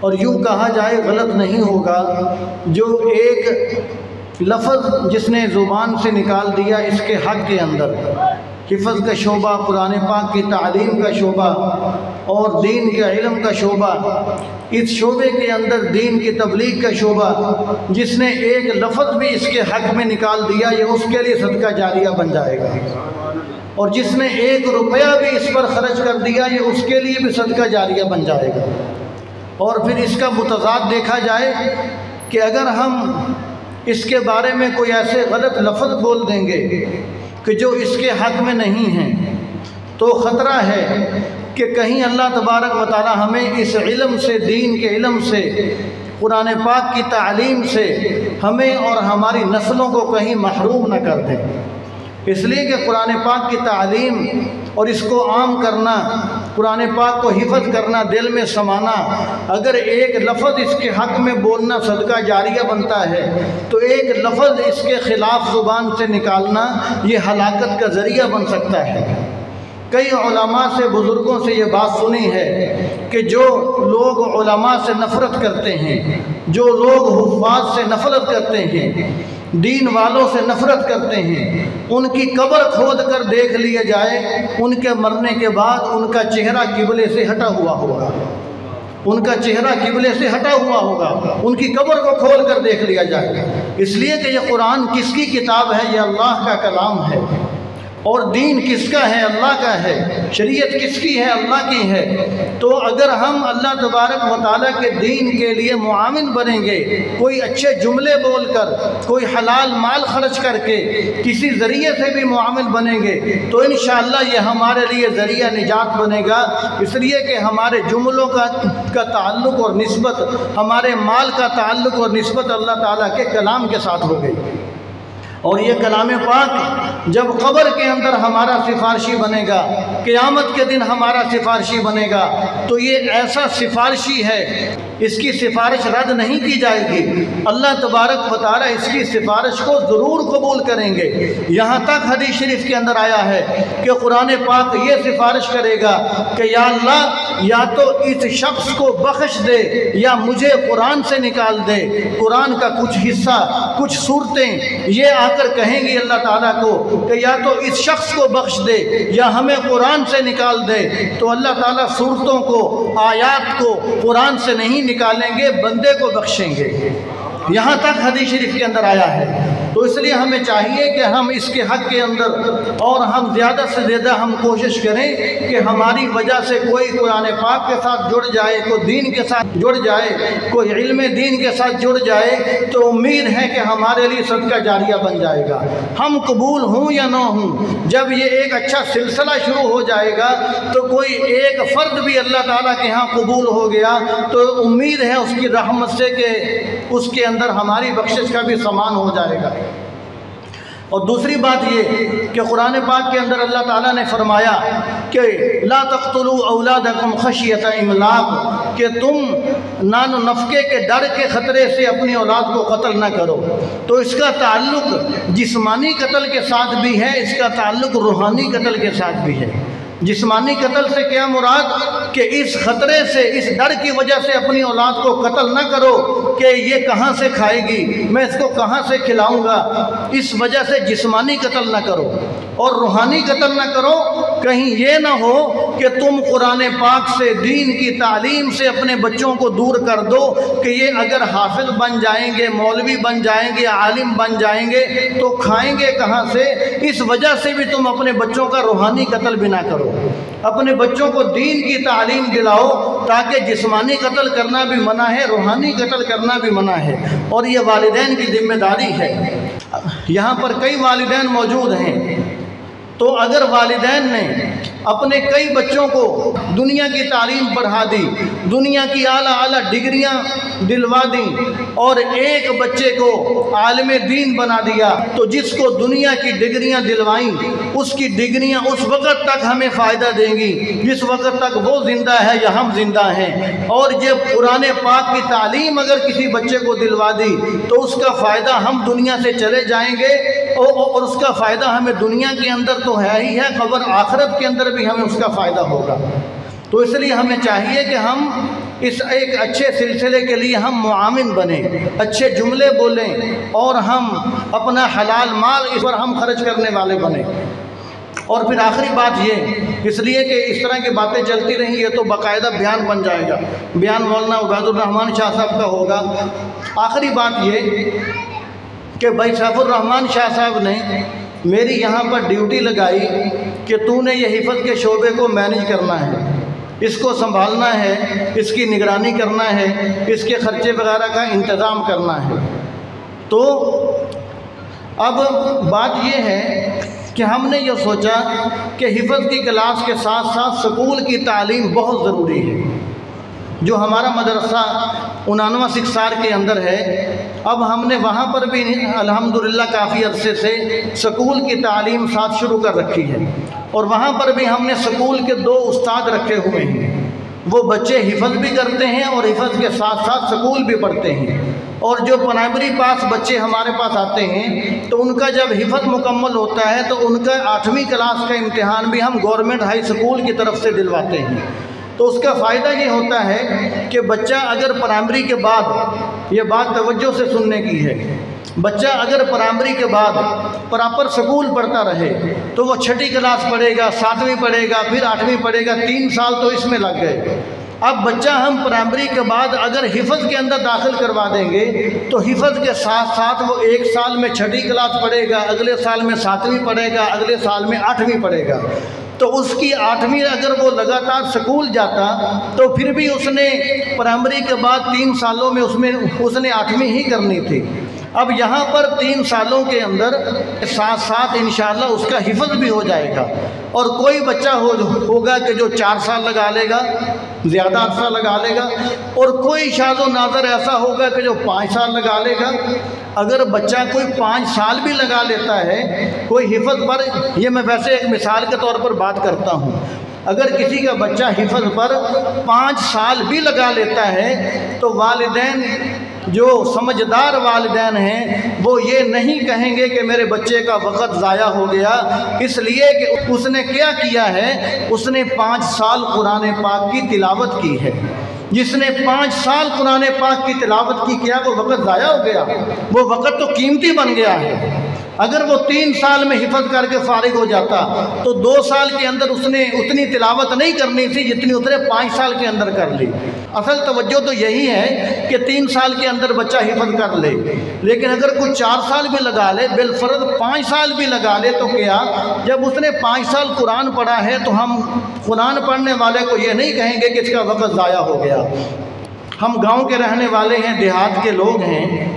اور یوں کہا جائے غلط نہیں ہوگا، جو ایک لفظ جس نے زبان سے نکال دیا اس کے حق کے اندر، حفظ کا شعبہ، قرآن پاک کی تعلیم کا شعبہ اور دین کے علم کا شعبہ، اس شعبے کے اندر دین کی تبلیغ کا شعبہ، جس نے ایک لفظ بھی اس کے حق میں نکال دیا یہ اس کے لیے صدقہ جاریہ بن جائے گا، اور جس نے 1 روپیہ بھی اس پر خرچ کر دیا یہ اس کے لیے بھی صدقہ جاریہ بن جائے گا۔ اور پھر اس کا متضاد دیکھا جائے کہ اگر ہم اس کے بارے میں کوئی ایسے غلط لفظ بول دیں گے کہ جو اس کے حق میں نہیں ہیں، تو خطرہ ہے کہ کہیں اللہ تبارک و تعالی ہمیں اس علم سے، دین کے علم سے، قرآن پاک کی تعلیم سے ہمیں اور ہماری نسلوں کو کہیں محروم نہ کر دیں۔ اس لیے کہ قرآن پاک کی تعلیم اور اس کو عام کرنا، قرآن پاک کو حفظ کرنا، دل میں سمانا، اگر ایک لفظ اس کے حق میں بولنا صدقہ جاریہ بنتا ہے تو ایک لفظ اس کے خلاف زبان سے نکالنا یہ ہلاکت کا ذریعہ بن سکتا ہے۔ کئی علماء سے، بزرگوں سے یہ بات سنی ہے کہ جو لوگ علماء سے نفرت کرتے ہیں، جو لوگ حفاظ سے نفرت کرتے ہیں، دین والوں سے نفرت کرتے ہیں، ان کی قبر کھود کر دیکھ لیا جائے، ان کے مرنے کے بعد ان کا چہرہ قبلے سے ہٹا ہوا ہوگا، ان کا چہرہ قبلے سے ہٹا ہوا ہوگا، ان کی قبر کو کھول کر دیکھ لیا جائے، اس لیے کہ یہ قرآن کس کی کتاب ہے؟ یہ اللہ کا کلام ہے، اور دین کس کا ہے؟ اللہ کا ہے، شریعت کس کی ہے؟ اللہ کی ہے۔ تو اگر ہم اللہ تبارک و تعالیٰ کے دین کے لیے معاون بنیں گے، کوئی اچھے جملے بول کر، کوئی حلال مال خرچ کر کے، کسی ذریعے سے بھی معاون بنیں گے تو انشاءاللہ یہ ہمارے لیے ذریعہ نجات بنے گا، اس لیے کہ ہمارے جملوں کا تعلق اور نسبت، ہمارے مال کا تعلق اور نسبت اللہ تعالیٰ کے کلام کے ساتھ ہو گئی۔ اور یہ کلام پاک جب قبر کے اندر ہمارا سفارشی بنے گا، قیامت کے دن ہمارا سفارشی بنے گا، تو یہ ایسا سفارشی ہے، اس کی سفارش رد نہیں کی جائے گی، اللہ تبارک و تعالی اس کی سفارش کو ضرور قبول کریں گے۔ یہاں تک حدیث شریف کے اندر آیا ہے کہ قرآن پاک یہ سفارش کرے گا کہ یا اللہ، یا تو اس شخص کو بخش دے یا مجھے قرآن سے نکال دے۔ قرآن کا کچھ حصہ، کچھ صورتیں یہ آ کر کہیں گی اللہ تعالیٰ کو کہ یا تو اس شخص کو بخش دے یا ہمیں قرآن سے نکال دے، تو اللہ تعالیٰ صورتوں کو، آیات کو قرآن سے نہیں نکالیں گے، بندے کو بخشیں گے۔ یہاں تک حدیث شریف کے اندر آیا ہے۔ تو اس لیے ہمیں چاہیے کہ ہم اس کے حق کے اندر اور ہم زیادہ سے زیادہ ہم کوشش کریں کہ ہماری وجہ سے کوئی قرآن پاک کے ساتھ جڑ جائے، کوئی دین کے ساتھ جڑ جائے، کوئی علم دین کے ساتھ جڑ جائے، تو امید ہے کہ ہمارے لیے صدقہ جاریہ بن جائے گا۔ ہم قبول ہوں یا نہ ہوں، جب یہ ایک اچھا سلسلہ شروع ہو جائے گا تو کوئی ایک فرد بھی اللہ تعالیٰ کے ہاں قبول ہو گیا تو امید ہے اس کی رحمت سے کہ اس کے اندر ہماری بخشش کا بھی سامان ہو جائے گا۔ اور دوسری بات یہ کہ قرآن پاک کے اندر اللہ تعالیٰ نے فرمایا کہ لا تقتلوا اولادکم خشیۃ املاق، کہ تم نان و نفقے کے ڈر کے خطرے سے اپنی اولاد کو قتل نہ کرو۔ تو اس کا تعلق جسمانی قتل کے ساتھ بھی ہے، اس کا تعلق روحانی قتل کے ساتھ بھی ہے۔ جسمانی قتل سے کیا مراد؟ کہ اس خطرے سے، اس ڈر کی وجہ سے اپنی اولاد کو قتل نہ کرو کہ یہ کہاں سے کھائے گی، میں اس کو کہاں سے کھلاؤں گا، اس وجہ سے جسمانی قتل نہ کرو۔ اور روحانی قتل نہ کرو، کہیں یہ نہ ہو کہ تم قرآن پاک سے، دین کی تعلیم سے اپنے بچوں کو دور کر دو کہ یہ اگر حافظ بن جائیں گے، مولوی بن جائیں گے، عالم بن جائیں گے تو کھائیں گے کہاں سے، اس وجہ سے بھی تم اپنے بچوں کا روحانی قتل بھی نہ کرو۔ اپنے بچوں کو دین کی تعلیم دلاؤ تاکہ جسمانی قتل کرنا بھی منع ہے، روحانی قتل کرنا بھی منع ہے، اور یہ والدین کی ذمہ داری ہے۔ یہاں پر کئی والدین موجود ہیں، تو اگر والدین نے اپنے کئی بچوں کو دنیا کی تعلیم پڑھا دی، دنیا کی اعلیٰ اعلیٰ ڈگریاں دلوا دیں، اور ایک بچے کو عالم دین بنا دیا، تو جس کو دنیا کی ڈگریاں دلوائیں اس کی ڈگریاں اس وقت تک ہمیں فائدہ دیں گی جس وقت تک وہ زندہ ہے یا ہم زندہ ہیں، اور جب قرآن پاک کی تعلیم اگر کسی بچے کو دلوا دی تو اس کا فائدہ ہم دنیا سے چلے جائیں گے، اور اس کا فائدہ ہمیں دنیا کے اندر تو ہے ہی ہے، قبر آخرت کے اندر بھی ہمیں اس کا فائدہ ہوگا۔ تو اس لیے ہمیں چاہیے کہ ہم اس ایک اچھے سلسلے کے لیے ہم معاون بنیں، اچھے جملے بولیں اور ہم اپنا حلال مال اس پر ہم خرچ کرنے والے بنیں۔ اور پھر آخری بات یہ، اس لیے کہ اس طرح کی باتیں چلتی رہیں یہ تو باقاعدہ بیان بن جائے گا، بیان مولانا عبید الرحمن شاہ صاحب کا ہوگا۔ آخری بات یہ کہ بھائی سیف الرحمن شاہ صاحب نے میری یہاں پر ڈیوٹی لگائی کہ تو نے یہ حفظ کے شعبے کو مینیج کرنا ہے، اس کو سنبھالنا ہے، اس کی نگرانی کرنا ہے، اس کے خرچے وغیرہ کا انتظام کرنا ہے۔ تو اب بات یہ ہے کہ ہم نے یہ سوچا کہ حفظ کی کلاس کے ساتھ ساتھ سکول کی تعلیم بہت ضروری ہے۔ جو ہمارا مدرسہ 99 سکسار کے اندر ہے، اب ہم نے وہاں پر بھی الحمدللہ کافی عرصے سے سکول کی تعلیم ساتھ شروع کر رکھی ہے، اور وہاں پر بھی ہم نے سکول کے 2 استاد رکھے ہوئے ہیں۔ وہ بچے حفظ بھی کرتے ہیں اور حفظ کے ساتھ ساتھ سکول بھی پڑھتے ہیں۔ اور جو پرائمری پاس بچے ہمارے پاس آتے ہیں تو ان کا جب حفظ مکمل ہوتا ہے تو ان کا 8ویں کلاس کا امتحان بھی ہم گورنمنٹ ہائی سکول کی طرف سے دلواتے ہیں۔ تو اس کا فائدہ یہ ہوتا ہے کہ بچہ اگر پرائمری کے بعد، یہ بات توجہ سے سننے کی ہے، بچہ اگر پرائمری کے بعد پراپر سکول پڑھتا رہے تو وہ 6ٹھی کلاس پڑھے گا، 7ویں پڑھے گا، پھر 8ویں پڑھے گا، 3 سال تو اس میں لگ گئے۔ اب بچہ ہم پرائمری کے بعد اگر حفظ کے اندر داخل کروا دیں گے تو حفظ کے ساتھ ساتھ وہ 1 سال میں 6ٹھی کلاس پڑھے گا، اگلے سال میں 7ویں پڑھے گا، اگلے سال میں 8ویں پڑھے گا۔ تو اس کی 8ویں اگر وہ لگاتار سکول جاتا تو پھر بھی اس نے پرائمری کے بعد 3 سالوں میں اس نے 8ویں ہی کرنی تھی۔ اب یہاں پر 3 سالوں کے اندر ساتھ ساتھ انشاءاللہ اس کا حفظ بھی ہو جائے گا۔ اور کوئی بچہ ہوگا کہ جو 4 سال لگا لے گا، زیادہ عرصہ لگا لے گا، اور کوئی شاذ و نادر ایسا ہوگا کہ جو 5 سال لگا لے گا۔ اگر بچہ کوئی 5 سال بھی لگا لیتا ہے کوئی حفظ پر، یہ میں ویسے ایک مثال کے طور پر بات کرتا ہوں، اگر کسی کا بچہ حفظ پر 5 سال بھی لگا لیتا ہے تو والدین، جو سمجھدار والدین ہیں، وہ یہ نہیں کہیں گے کہ میرے بچے کا وقت ضائع ہو گیا، اس لیے کہ اس نے کیا کیا ہے، اس نے 5 سال قرآن پاک کی تلاوت کی ہے۔ جس نے 5 سال قرآن پاک کی تلاوت کی کیا وہ وقت ضائع ہو گیا؟ وہ وقت تو قیمتی بن گیا ہے۔ اگر وہ 3 سال میں حفظ کر کے فارغ ہو جاتا تو 2 سال کے اندر اس نے اتنی تلاوت نہیں کرنی تھی جتنی اس نے 5 سال کے اندر کر لی۔ اصل توجہ تو یہی ہے کہ 3 سال کے اندر بچہ حفظ کر لے، لیکن اگر کوئی 4 سال بھی لگا لے، بالفرض 5 سال بھی لگا لے، تو کیا جب اس نے 5 سال قرآن پڑھا ہے تو ہم قرآن پڑھنے والے کو یہ نہیں کہیں گے کہ اس کا وقت ضائع ہو گیا۔ ہم گاؤں کے رہنے والے ہیں، دیہات کے لوگ ہیں،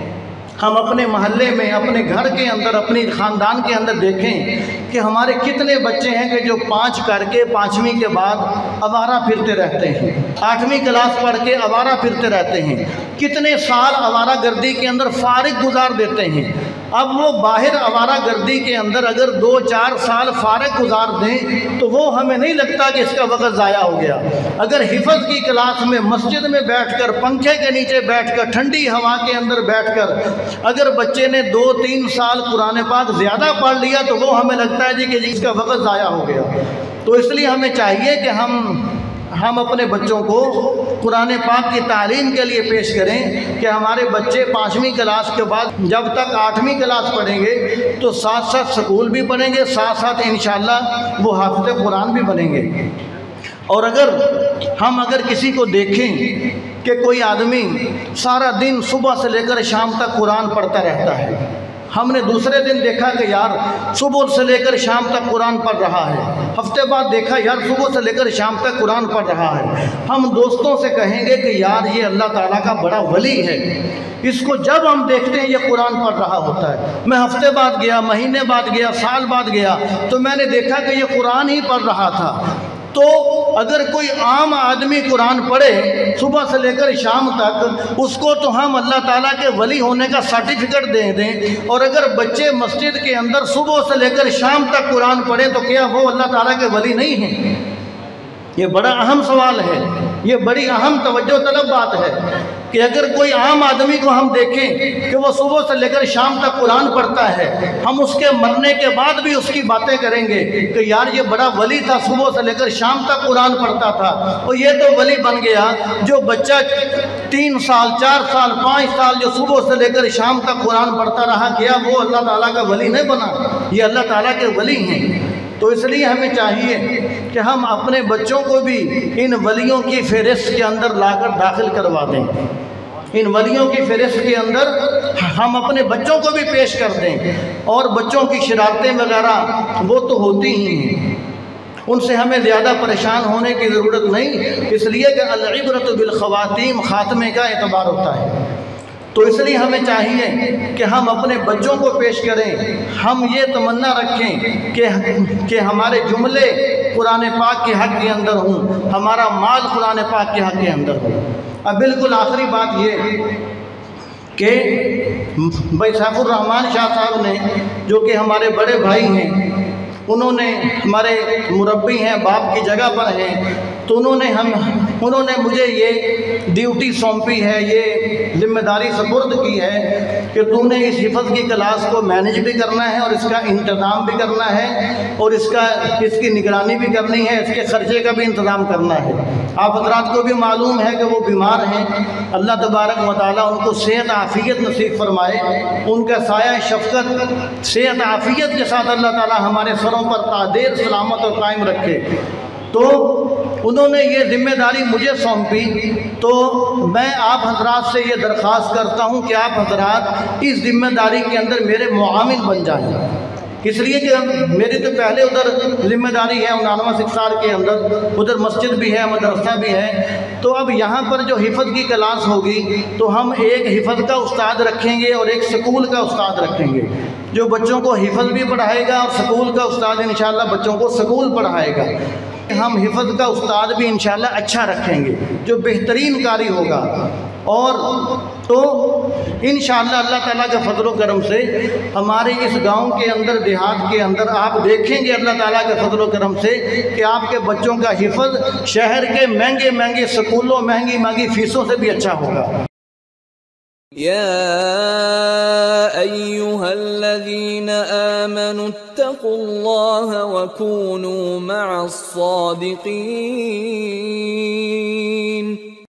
ہم اپنے محلے میں، اپنے گھر کے اندر، اپنی خاندان کے اندر دیکھیں کہ ہمارے کتنے بچے ہیں کہ جو 5 کر کے 5ویں کے بعد آوارہ پھرتے رہتے ہیں، 8ویں کلاس پڑھ کے آوارہ پھرتے رہتے ہیں، کتنے سال آوارہ گردی کے اندر فارغ گزار دیتے ہیں۔ اب وہ باہر آوارہ گردی کے اندر اگر 2-4 سال فارغ گزار دیں تو وہ ہمیں نہیں لگتا کہ اس کا وقت ضائع ہو گیا۔ اگر حفظ کی کلاس میں مسجد میں بیٹھ کر، پنکھے کے نیچے بیٹھ کر، ٹھنڈی ہوا کے اندر بیٹھ کر اگر بچے نے 2-3 سال قرآن پاک زیادہ پڑھ لیا تو وہ ہمیں لگتا ہے کہ اس کا وقت ضائع ہو گیا۔ تو اس لیے ہمیں چاہیے کہ ہم اپنے بچوں کو قرآن پاک کی تعلیم کے لیے پیش کریں کہ ہمارے بچے 5ویں کلاس کے بعد جب تک 8ویں کلاس پڑھیں گے تو ساتھ ساتھ سکول بھی پڑھیں گے، ساتھ ساتھ انشاءاللہ وہ حافظ قرآن بھی بنیں گے۔ اور اگر کسی کو دیکھیں کہ کوئی آدمی سارا دن صبح سے لے کر شام تک قرآن پڑھتا رہتا ہے، ہم نے دوسرے دن دیکھا کہ یار صبح سے لے کر شام تک قرآن پڑھ رہا ہے، ہفتے بعد دیکھا یار صبح سے لے کر شام تک قرآن پڑھ رہا ہے، ہم دوستوں سے کہیں گے کہ یار یہ اللہ تعالیٰ کا بڑا ولی ہے، اس کو جب ہم دیکھتے ہیں یہ قرآن پڑھ رہا ہوتا ہے۔ میں ہفتے بعد گیا، مہینے بعد گیا، سال بعد گیا تو میں نے دیکھا کہ یہ قرآن ہی پڑھ رہا تھا۔ تو اگر کوئی عام آدمی قرآن پڑھے صبح سے لے کر شام تک، اس کو تو ہم اللہ تعالیٰ کے ولی ہونے کا سرٹیفکیٹ دے دیں، اور اگر بچے مسجد کے اندر صبح سے لے کر شام تک قرآن پڑھیں تو کیا وہ اللہ تعالیٰ کے ولی نہیں ہیں؟ یہ بڑا اہم سوال ہے۔ یہ بڑی اہم توجہ طلب بات ہے کہ اگر کوئی عام آدمی کو ہم دیکھیں کہ وہ صبح سے لے کر شام تک قرآن پڑھتا ہے، ہم اس کے مرنے کے بعد بھی اس کی باتیں کریں گے کہ یار یہ بڑا ولی تھا، صبح سے لے کر شام تک قرآن پڑھتا تھا، اور یہ تو ولی بن گیا۔ جو بچہ 3 سال 4 سال 5 سال جو صبح سے لے کر شام تک قرآن پڑھتا رہا گیا، وہ اللہ تعالیٰ کا ولی نہیں بنا، یہ اللہ تعالیٰ کے ولی ہیں۔ تو اس لیے ہمیں چاہیے کہ ہم اپنے بچوں کو بھی ان ولیوں کی فہرست کے اندر لا کر داخل کروا دیں، ان ولیوں کی فہرست کے اندر ہم اپنے بچوں کو بھی پیش کر دیں۔ اور بچوں کی شرارتیں وغیرہ وہ تو ہوتی ہی ہیں، ان سے ہمیں زیادہ پریشان ہونے کی ضرورت نہیں، اس لیے کہ العبرۃ بالخواتیم، خاتمے کا اعتبار ہوتا ہے۔ تو اس لیے ہمیں چاہیے کہ ہم اپنے بچوں کو پیش کریں، ہم یہ تمنا رکھیں کہ ہمارے جملے قرآن پاک کے حق کے اندر ہوں، ہمارا مال قرآن پاک کے حق کے اندر ہو۔ اب بالکل آخری بات یہ کہ بھائی سیف الرحمان شاہ صاحب نے، جو کہ ہمارے بڑے بھائی ہیں، انہوں نے ہمارے مربی ہیں، باپ کی جگہ پر ہیں، تو انہوں نے مجھے یہ ڈیوٹی سونپی ہے، یہ ذمہ داری سپرد کی ہے کہ تم نے اس حفظ کی کلاس کو مینیج بھی کرنا ہے اور اس کا انتظام بھی کرنا ہے اور اس کی نگرانی بھی کرنی ہے، اس کے خرچے کا بھی انتظام کرنا ہے۔ آپ حضرات کو بھی معلوم ہے کہ وہ بیمار ہیں، اللہ تبارک و تعالیٰ ان کو صحت عافیت نصیب فرمائے، ان کا سایہ شفقت صحت عافیت کے ساتھ اللہ تعالیٰ ہمارے سروں پر تادیر سلامت اور قائم رکھے۔ تو انہوں نے یہ ذمہ داری مجھے سونپی، تو میں آپ حضرات سے یہ درخواست کرتا ہوں کہ آپ حضرات اس ذمہ داری کے اندر میرے معاون بن جائیں، اس لیے کہ میری تو پہلے ادھر ذمہ داری ہے 99 سکسار کے اندر، ادھر مسجد بھی ہے، مدرسہ بھی ہے، تو اب یہاں پر جو حفظ کی کلاس ہوگی تو ہم ایک حفظ کا استاد رکھیں گے اور ایک سکول کا استاد رکھیں گے، جو بچوں کو حفظ بھی پڑھائے گا، اور سکول کا استاد انشاءاللہ بچوں کو سکول پڑھائے گا۔ ہم حفظ کا استاد بھی انشاءاللہ اچھا رکھیں گے جو بہترین قاری ہوگا، اور تو انشاءاللہ اللہ تعالیٰ کے فضل و کرم سے ہمارے اس گاؤں کے اندر، دیہات کے اندر آپ دیکھیں گے اللہ تعالیٰ کے فضل و کرم سے کہ آپ کے بچوں کا حفظ شہر کے مہنگے مہنگے سکولوں، مہنگی مہنگی فیسوں سے بھی اچھا ہوگا۔ يا أيها الذين آمنوا اتقوا الله وكونوا مع الصادقين